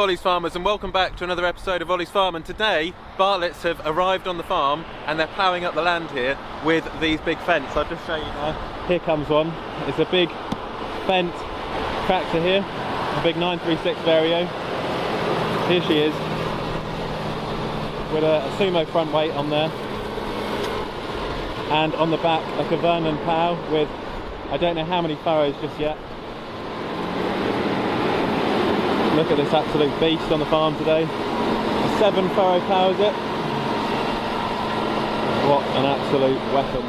Ollie's Farmers, and welcome back to another episode of Ollie's Farm. And today Bartletts have arrived on the farm and they're ploughing up the land here with these big fence. I'll just show you now. Here comes one. It's a big Fendt tractor here, a big 936 Vario. Here she is with a sumo front weight on there, and on the back a Vernon plough with I don't know how many furrows just yet. Look at this absolute beast on the farm today. A 7 furrow plough, is it? What an absolute weapon.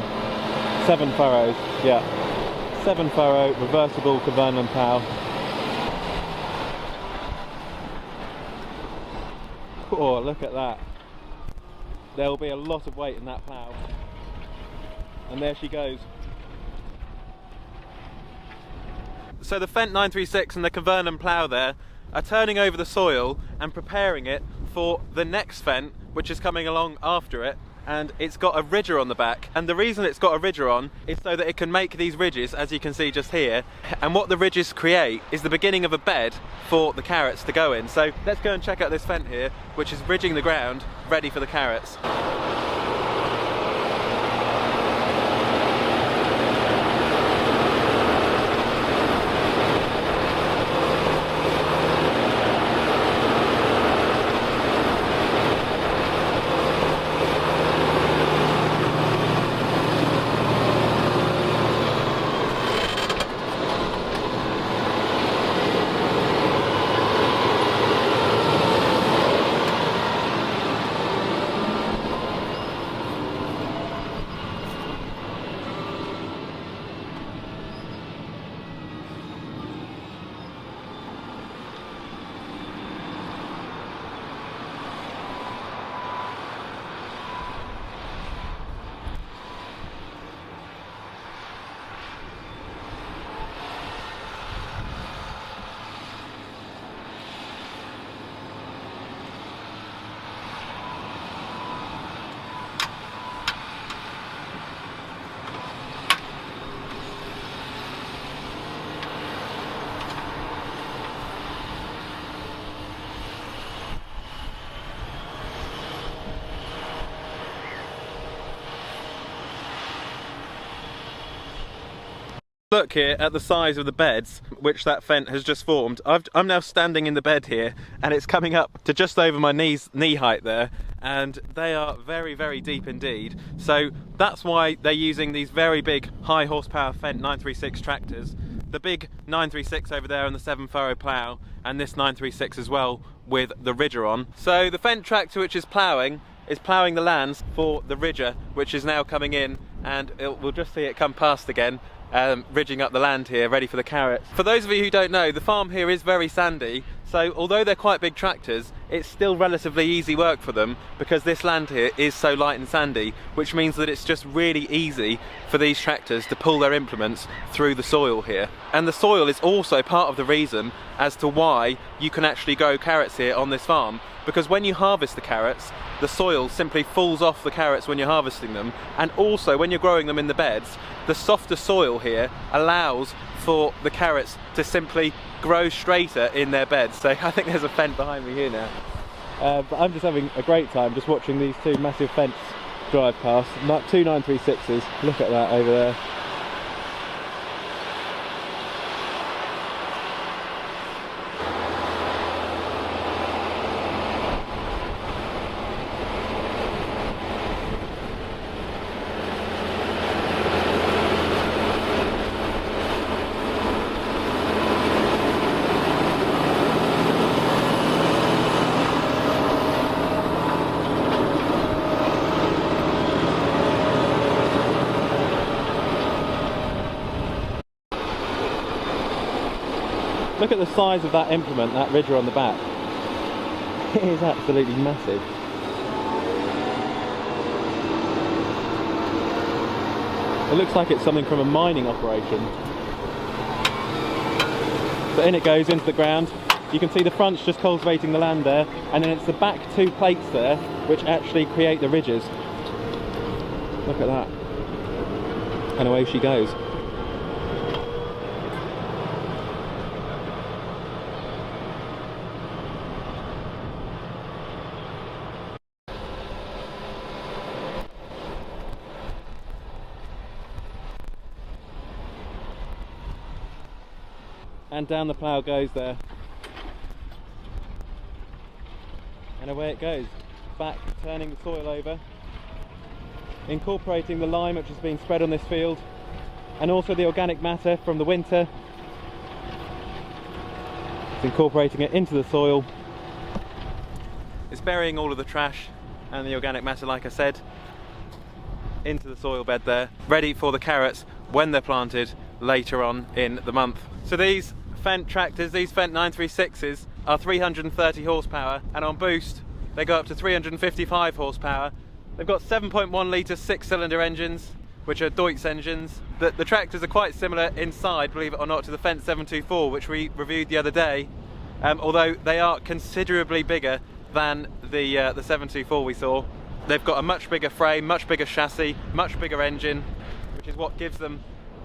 7 furrows, yeah. 7 furrow, reversible Vernon plough. Oh, look at that. There will be a lot of weight in that plough. And there she goes. So the Fendt 936 and the Vernon plough there are turning over the soil and preparing it for the next Fendt, which is coming along after it, and it's got a ridger on the back. And the reason it's got a ridger on is so that it can make these ridges, as you can see just here, and what the ridges create is the beginning of a bed for the carrots to go in. So let's go and check out this Fendt here, which is ridging the ground ready for the carrots. Look here at the size of the beds which that Fendt has just formed. I'm now standing in the bed here and it's coming up to just over my knee height there, and they are very, very deep indeed. So that's why they're using these very big high horsepower Fendt 936 tractors. The big 936 over there and the 7 furrow plough, and this 936 as well with the ridger on. So the Fendt tractor which is ploughing the lands for the ridger, which is now coming in, and we'll just see it come past again. Ridging up the land here, ready for the carrots. For those of you who don't know, the farm here is very sandy, so although they're quite big tractors, it's still relatively easy work for them because this land here is so light and sandy, which means that it's just really easy for these tractors to pull their implements through the soil here. And the soil is also part of the reason as to why you can actually grow carrots here on this farm, because when you harvest the carrots, the soil simply falls off the carrots when you're harvesting them, and also when you're growing them in the beds, the softer soil here allows for the carrots to simply grow straighter in their beds. So I think there's a Fendt behind me here now. But I'm just having a great time just watching these two massive Fendts drive past. Two 936s, look at that over there. Look at the size of that implement, that ridger on the back. It is absolutely massive. It looks like it's something from a mining operation. So in it goes into the ground. You can see the front's just cultivating the land there, and then it's the back two plates there which actually create the ridges. Look at that. And away she goes. and down the plough goes there. And away it goes, back, turning the soil over, incorporating the lime which has been spread on this field, and also the organic matter from the winter. It's incorporating it into the soil. It's burying all of the trash and the organic matter, like I said, into the soil bed there, ready for the carrots when they're planted later on in the month. So these Fendt tractors, these Fendt 936s, are 330 horsepower, and on boost they go up to 355 horsepower. They've got 7.1 litre 6-cylinder engines, which are Deutz engines. The tractors are quite similar inside, believe it or not, to the Fendt 724, which we reviewed the other day, although they are considerably bigger than the 724 we saw. They've got a much bigger frame, much bigger chassis, much bigger engine, which is what gives them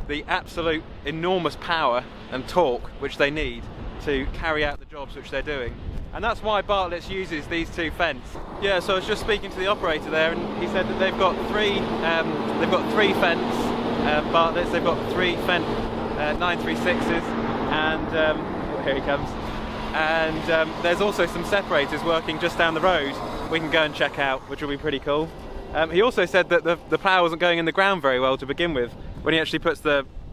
the absolute enormous power and torque which they need to carry out the jobs which they're doing. And that's why Bartlett's uses these two Fendts. Yeah, so I was just speaking to the operator there, and he said that they've got three Fendts, Bartlett's. They've got three Fendt 936s, and here he comes. And there's also some separators working just down the road we can go and check out, which will be pretty cool. He also said that the plough wasn't going in the ground very well to begin with. When he actually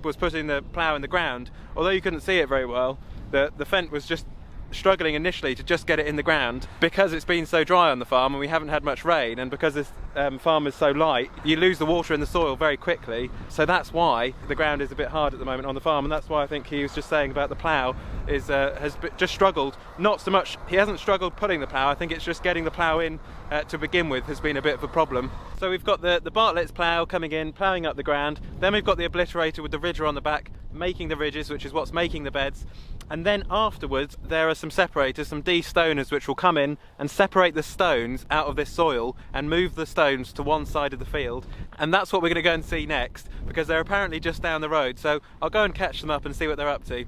was putting the plough in the ground, although you couldn't see it very well, the Fendt was just struggling initially to just get it in the ground because it's been so dry on the farm and we haven't had much rain, and because this farm is so light, you lose the water in the soil very quickly. So that's why the ground is a bit hard at the moment on the farm, and that's why I think he was just saying about the plough has just struggled. Not so much, he hasn't struggled putting the plough, I think it's just getting the plough in to begin with has been a bit of a problem. So we've got the Bartlett's plough coming in, ploughing up the ground, then we've got the obliterator with the ridger on the back making the ridges, which is what's making the beds, and then afterwards there are some separators, some de-stoners, which will come in and separate the stones out of this soil and move the stones to one side of the field. And that's what we're going to go and see next, because they're apparently just down the road, so I'll go and catch them up and see what they're up to.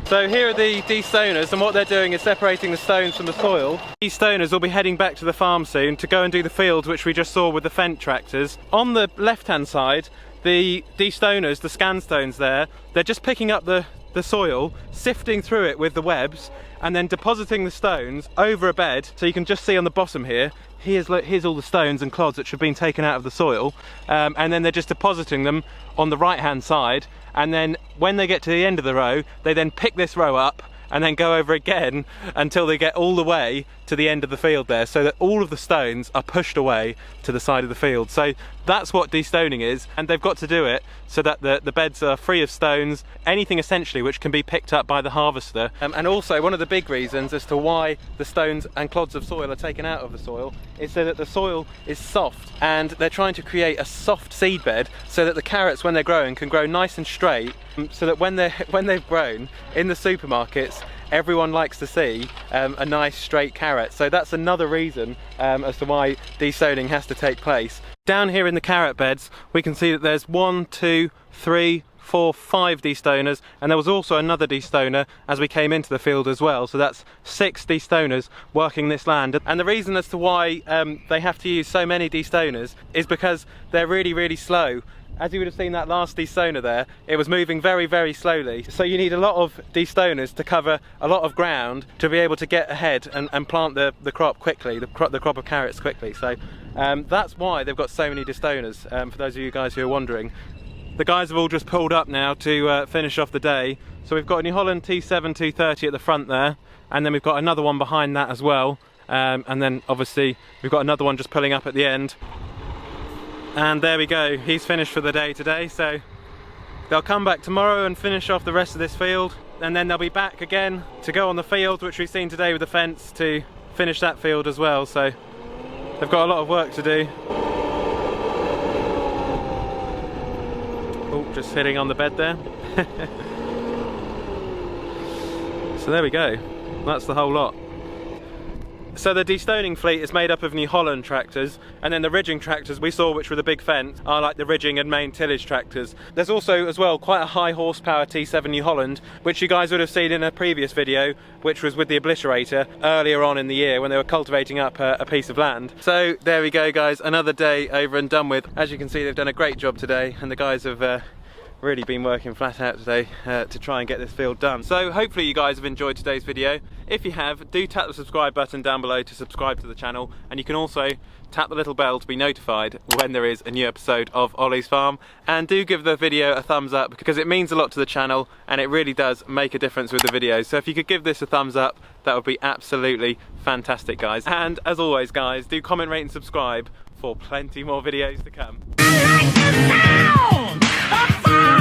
So here are the de-stoners, and what they're doing is separating the stones from the soil. These stoners will be heading back to the farm soon to go and do the fields which we just saw with the Fendt tractors. On the left-hand side, the de-stoners, the scan stones there, they're just picking up the soil, sifting through it with the webs, and then depositing the stones over a bed. So you can just see on the bottom here, here's all the stones and clods which have been taken out of the soil, and then they're just depositing them on the right-hand side. And then when they get to the end of the row, they then pick this row up and then go over again until they get all the way to the end of the field there, so that all of the stones are pushed away to the side of the field. So that's what de-stoning is, and they've got to do it so that the beds are free of stones, anything essentially which can be picked up by the harvester. And also one of the big reasons as to why the stones and clods of soil are taken out of the soil is so that the soil is soft, and they're trying to create a soft seed bed so that the carrots, when they're growing, can grow nice and straight, so that when they've grown in the supermarkets, everyone likes to see a nice straight carrot. So that's another reason as to why de-stoning has to take place. Down here in the carrot beds, we can see that there's 1, 2, 3, 4, 5 de-stoners, and there was also another de-stoner as we came into the field as well. So that's 6 de-stoners working this land. And the reason as to why they have to use so many de-stoners is because they're really, really slow. As you would have seen that last de-stoner there, it was moving very, very slowly. So you need a lot of de-stoners to cover a lot of ground to be able to get ahead and plant the crop quickly, the crop of carrots quickly. So that's why they've got so many de-stoners, for those of you guys who are wondering. The guys have all just pulled up now to finish off the day. So we've got a New Holland T7 230 at the front there, and then we've got another one behind that as well. And then obviously we've got another one just pulling up at the end. And there we go, he's finished for the day today. So they'll come back tomorrow and finish off the rest of this field, and then they'll be back again to go on the field which we've seen today with the Fendts to finish that field as well. So they've got a lot of work to do. Oh, just hitting on the bed there. So there we go, that's the whole lot. So the destoning fleet is made up of New Holland tractors, and then the ridging tractors we saw, which were the big fence, are like the ridging and main tillage tractors. There's also as well quite a high horsepower T7 New Holland, which you guys would have seen in a previous video, which was with the obliterator earlier on in the year when they were cultivating up a piece of land. So there we go guys, another day over and done with. As you can see, they've done a great job today, and the guys have really been working flat out today to try and get this field done. So hopefully you guys have enjoyed today's video. If you have, do tap the subscribe button down below to subscribe to the channel, and you can also tap the little bell to be notified when there is a new episode of Ollie's Farm. And do give the video a thumbs up, because it means a lot to the channel and it really does make a difference with the videos. So if you could give this a thumbs up, that would be absolutely fantastic guys. And as always guys, do comment, rate and subscribe for plenty more videos to come. I like the sound of fire!